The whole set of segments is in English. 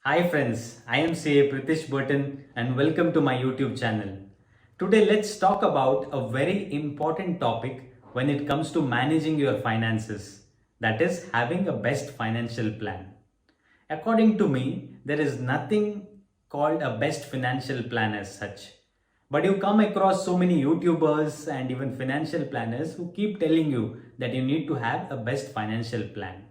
Hi friends, I am CA Pritish Burton and welcome to my YouTube channel. Today let's talk about a very important topic when it comes to managing your finances, that is having a best financial plan. According to me, there is nothing called a best financial plan as such. But you come across so many YouTubers and even financial planners who keep telling you that you need to have a best financial plan.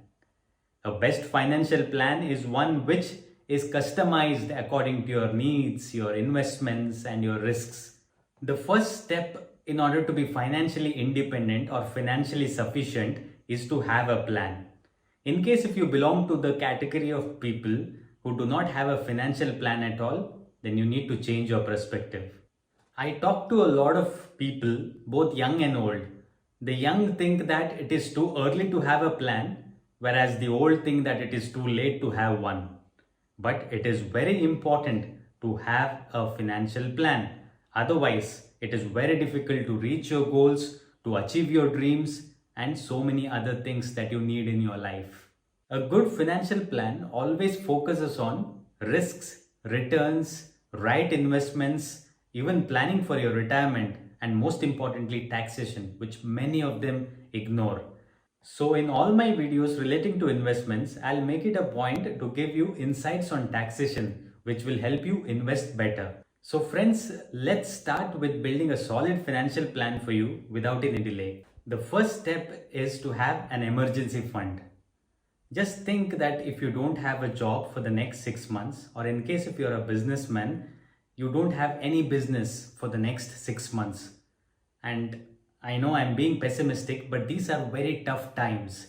A best financial plan is one which is customized according to your needs, your investments, and your risks. The first step in order to be financially independent or financially sufficient is to have a plan. In case if you belong to the category of people who do not have a financial plan at all, then you need to change your perspective. I talk to a lot of people, both young and old. The young think that it is too early to have a plan, whereas the old think that it is too late to have one. But it is very important to have a financial plan. Otherwise, it is very difficult to reach your goals, to achieve your dreams, and so many other things that you need in your life. A good financial plan always focuses on risks, returns, right investments, even planning for your retirement, and most importantly, taxation, which many of them ignore. So, in all my videos relating to investments, I'll make it a point to give you insights on taxation, which will help you invest better. So, friends, let's start with building a solid financial plan for you without any delay. The first step is to have an emergency fund. Just think that if you don't have a job for the next 6 months, or in case if you're a businessman, you don't have any business for the next 6 months. And I know I'm being pessimistic, but these are very tough times.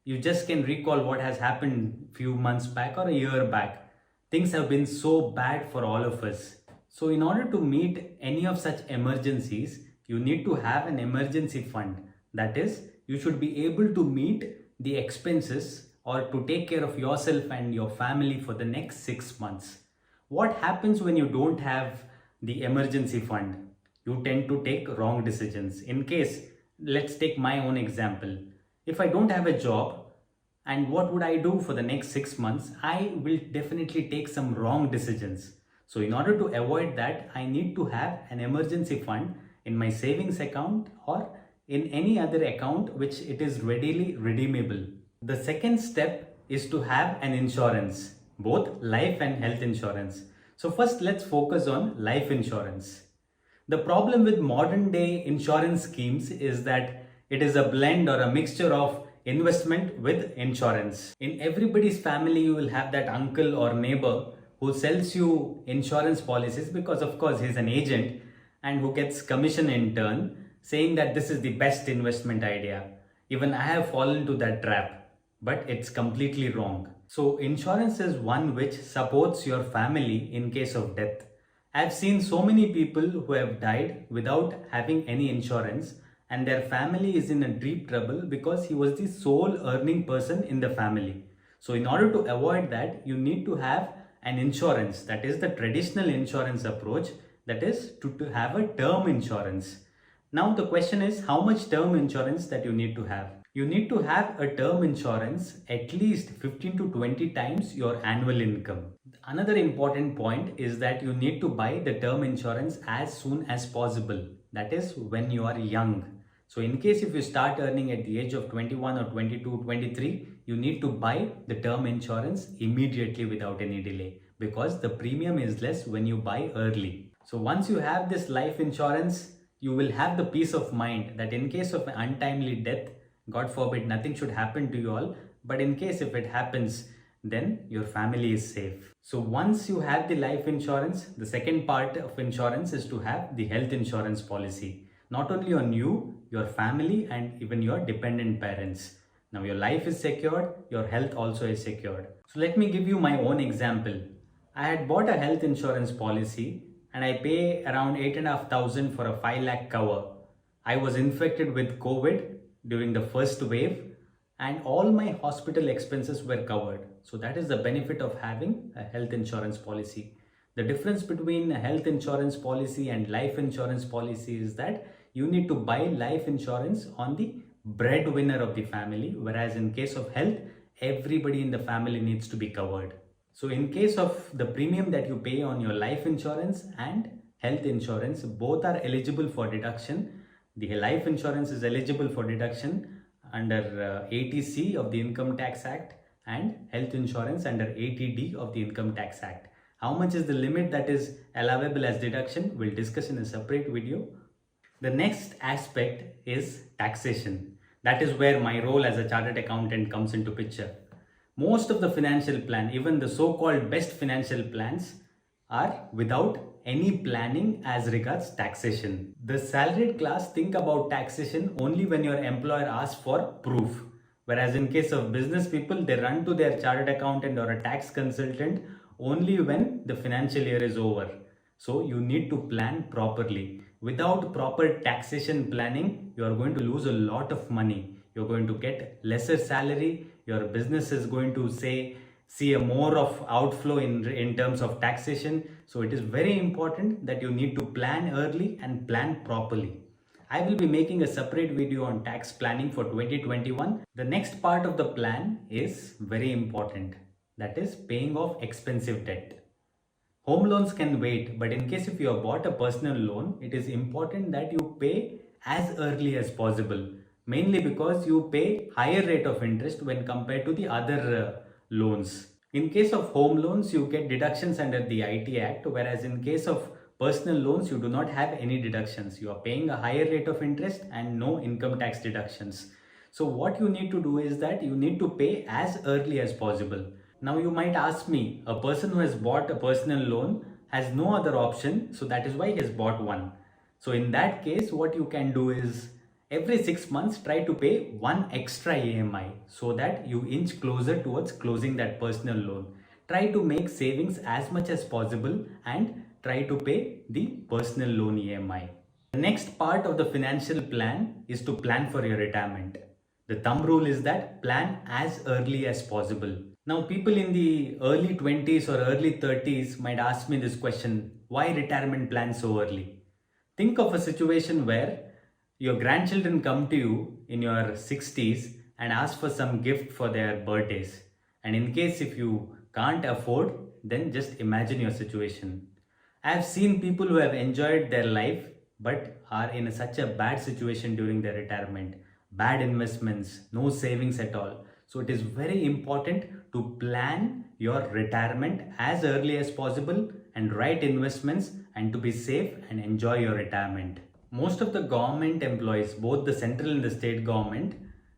You just can recall what has happened few months back or a year back. Things have been so bad for all of us. So in order to meet any of such emergencies, you need to have an emergency fund. That is, you should be able to meet the expenses or to take care of yourself and your family for the next 6 months. What happens when you don't have the emergency fund? You tend to take wrong decisions. In case, let's take my own example. If I don't have a job, and what would I do for the next 6 months? I will definitely take some wrong decisions. So, in order to avoid that, I need to have an emergency fund in my savings account or in any other account which it is readily redeemable. The second step is to have an insurance, both life and health insurance. So, first, let's focus on life insurance. The problem with modern day insurance schemes is that it is a blend or a mixture of investment with insurance. In everybody's family, you will have that uncle or neighbor who sells you insurance policies because, of course, he's an agent and who gets commission in turn, saying that this is the best investment idea. Even I have fallen to that trap, but it's completely wrong. So, insurance is one which supports your family in case of death. I've seen so many people who have died without having any insurance, and their family is in a deep trouble because he was the sole earning person in the family. So, in order to avoid that, you need to have an insurance, that is the traditional insurance approach, that is to have a term insurance. Now, the question is how much term insurance that you need to have. You need to have a term insurance at least 15 to 20 times your annual income. Another important point is that you need to buy the term insurance as soon as possible. That is when you are young. So in case if you start earning at the age of 21 or 22, 23, you need to buy the term insurance immediately without any delay because the premium is less when you buy early. So once you have this life insurance, you will have the peace of mind that in case of an untimely death, God forbid, nothing should happen to you all. But in case if it happens, then your family is safe. So once you have the life insurance, the second part of insurance is to have the health insurance policy. Not only on you, your family and even your dependent parents. Now your life is secured, your health also is secured. So let me give you my own example. I had bought a health insurance policy and I pay around 8,500 for a 5 lakh cover. I was infected with COVID during the first wave and all my hospital expenses were covered. So that is the benefit of having a health insurance policy. The difference between a health insurance policy and life insurance policy is that you need to buy life insurance on the breadwinner of the family, whereas in case of health, everybody in the family needs to be covered. So in case of the premium that you pay on your life insurance and health insurance, both are eligible for deduction. The life insurance is eligible for deduction under 80C of the Income Tax Act and health insurance under 80D of the Income Tax Act. How much is the limit that is allowable as deduction? We'll discuss in a separate video. The next aspect is taxation. That is where my role as a chartered accountant comes into picture. Most of the financial plan, even the so-called best financial plans, are without any planning as regards taxation. The salaried class think about taxation only when your employer asks for proof. Whereas in case of business people, they run to their chartered accountant or a tax consultant only when the financial year is over. So you need to plan properly. Without proper taxation planning, you are going to lose a lot of money. You're going to get lesser salary. Your business is going to see a more of outflow in terms of taxation. So it is very important that you need to plan early and plan properly. I will be making a separate video on tax planning for 2021. The next part of the plan is very important. That is paying off expensive debt. Home loans can wait, but in case if you have bought a personal loan, it is important that you pay as early as possible. Mainly because you pay higher rate of interest when compared to the other loans. In case of home loans, you get deductions under the IT Act, whereas in case of personal loans, you do not have any deductions. You are paying a higher rate of interest and no income tax deductions. So what you need to do is that you need to pay as early as possible. Now you might ask me, a person who has bought a personal loan has no other option, so that is why he has bought one. So in that case, what you can do is every 6 months try to pay one extra EMI so that you inch closer towards closing that personal loan. Try to make savings as much as possible and try to pay the personal loan EMI. The next part of the financial plan is to plan for your retirement. The thumb rule is that plan as early as possible. Now people in the early 20s or early 30s might ask me this question, why retirement plan so early? Think of a situation where your grandchildren come to you in your 60s and ask for some gift for their birthdays. And in case if you can't afford, then just imagine your situation. I have seen people who have enjoyed their life but are in such a bad situation during their retirement. Bad investments, no savings at all. So it is very important to plan your retirement as early as possible and right investments and to be safe and enjoy your retirement. Most of the government employees, both the central and the state government,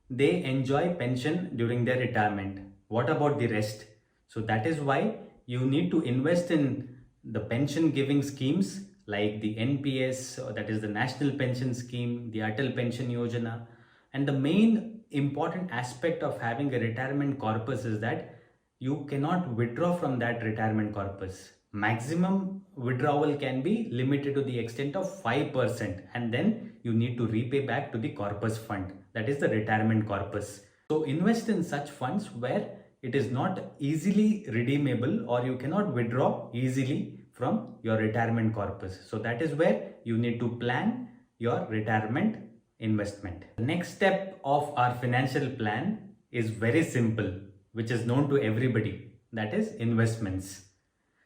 they enjoy pension during their retirement. What about the rest? So that is why you need to invest in the pension giving schemes like the NPS, that is the National Pension Scheme, the Atal Pension Yojana. And the main important aspect of having a retirement corpus is that you cannot withdraw from that retirement corpus. Maximum withdrawal can be limited to the extent of 5% and then you need to repay back to the corpus fund, that is the retirement corpus. So invest in such funds where it is not easily redeemable or you cannot withdraw easily from your retirement corpus. So that is where you need to plan your retirement investment. The next step of our financial plan is very simple, which is known to everybody, that is investments.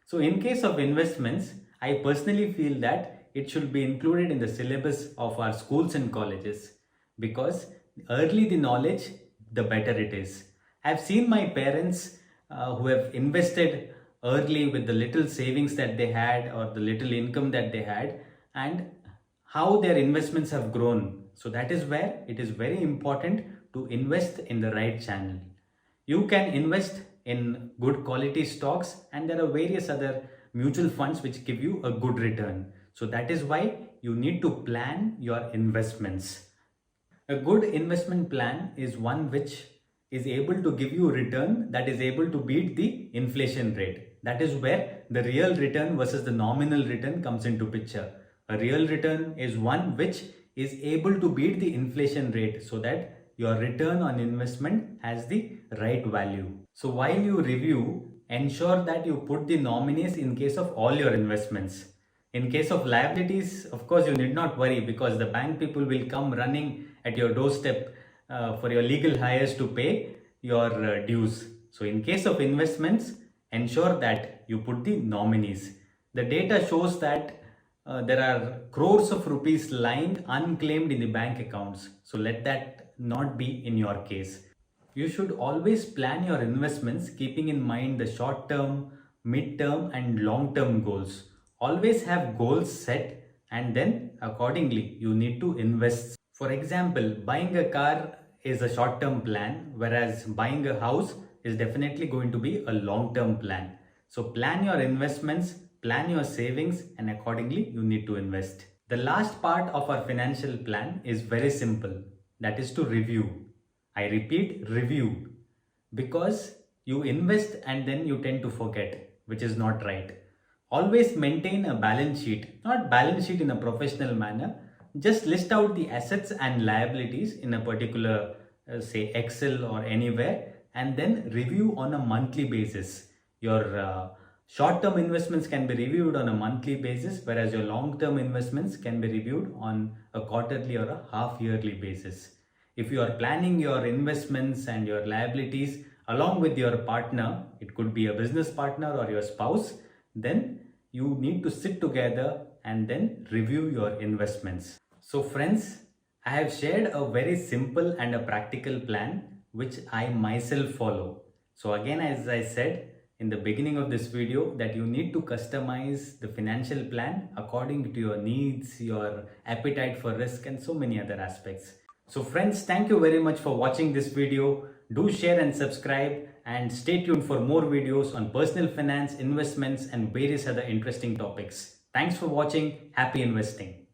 So in case of investments, I personally feel that it should be included in the syllabus of our schools and colleges because early the knowledge, the better it is. I've seen my parents who have invested early with the little savings that they had or the little income that they had and how their investments have grown. So that is where it is very important to invest in the right channel. You can invest in good quality stocks and there are various other mutual funds which give you a good return. So that is why you need to plan your investments. A good investment plan is one which is able to give you a return that is able to beat the inflation rate. That is where the real return versus the nominal return comes into picture. A real return is one which is able to beat the inflation rate so that your return on investment has the right value. So while you review, ensure that you put the nominees in case of all your investments. In case of liabilities, of course, you need not worry because the bank people will come running at your doorstep for your legal hires to pay your dues. So in case of investments, ensure that you put the nominees. The data shows that there are crores of rupees lying unclaimed in the bank accounts. So let that not be in your case. You should always plan your investments keeping in mind the short term, mid term, and long term goals. Always have goals set, and then accordingly you need to invest. For example, buying a car is a short term plan, whereas buying a house is definitely going to be a long term plan. So plan your investments, plan your savings, and accordingly you need to invest. The last part of our financial plan is very simple, that is to review. I repeat, review. Because you invest and then you tend to forget, which is not right. Always maintain a balance sheet, not balance sheet in a professional manner. Just list out the assets and liabilities in a particular, say, Excel or anywhere, and then review on a monthly basis. Your short term investments can be reviewed on a monthly basis, whereas your long term investments can be reviewed on a quarterly or a half yearly basis. If you are planning your investments and your liabilities along with your partner, it could be a business partner or your spouse, then you need to sit together and then review your investments. So friends, I have shared a very simple and a practical plan which I myself follow. So again, as I said in the beginning of this video, that you need to customize the financial plan according to your needs, your appetite for risk, and so many other aspects. So friends, thank you very much for watching this video. Do share and subscribe, and stay tuned for more videos on personal finance, investments, and various other interesting topics. Thanks for watching. Happy investing.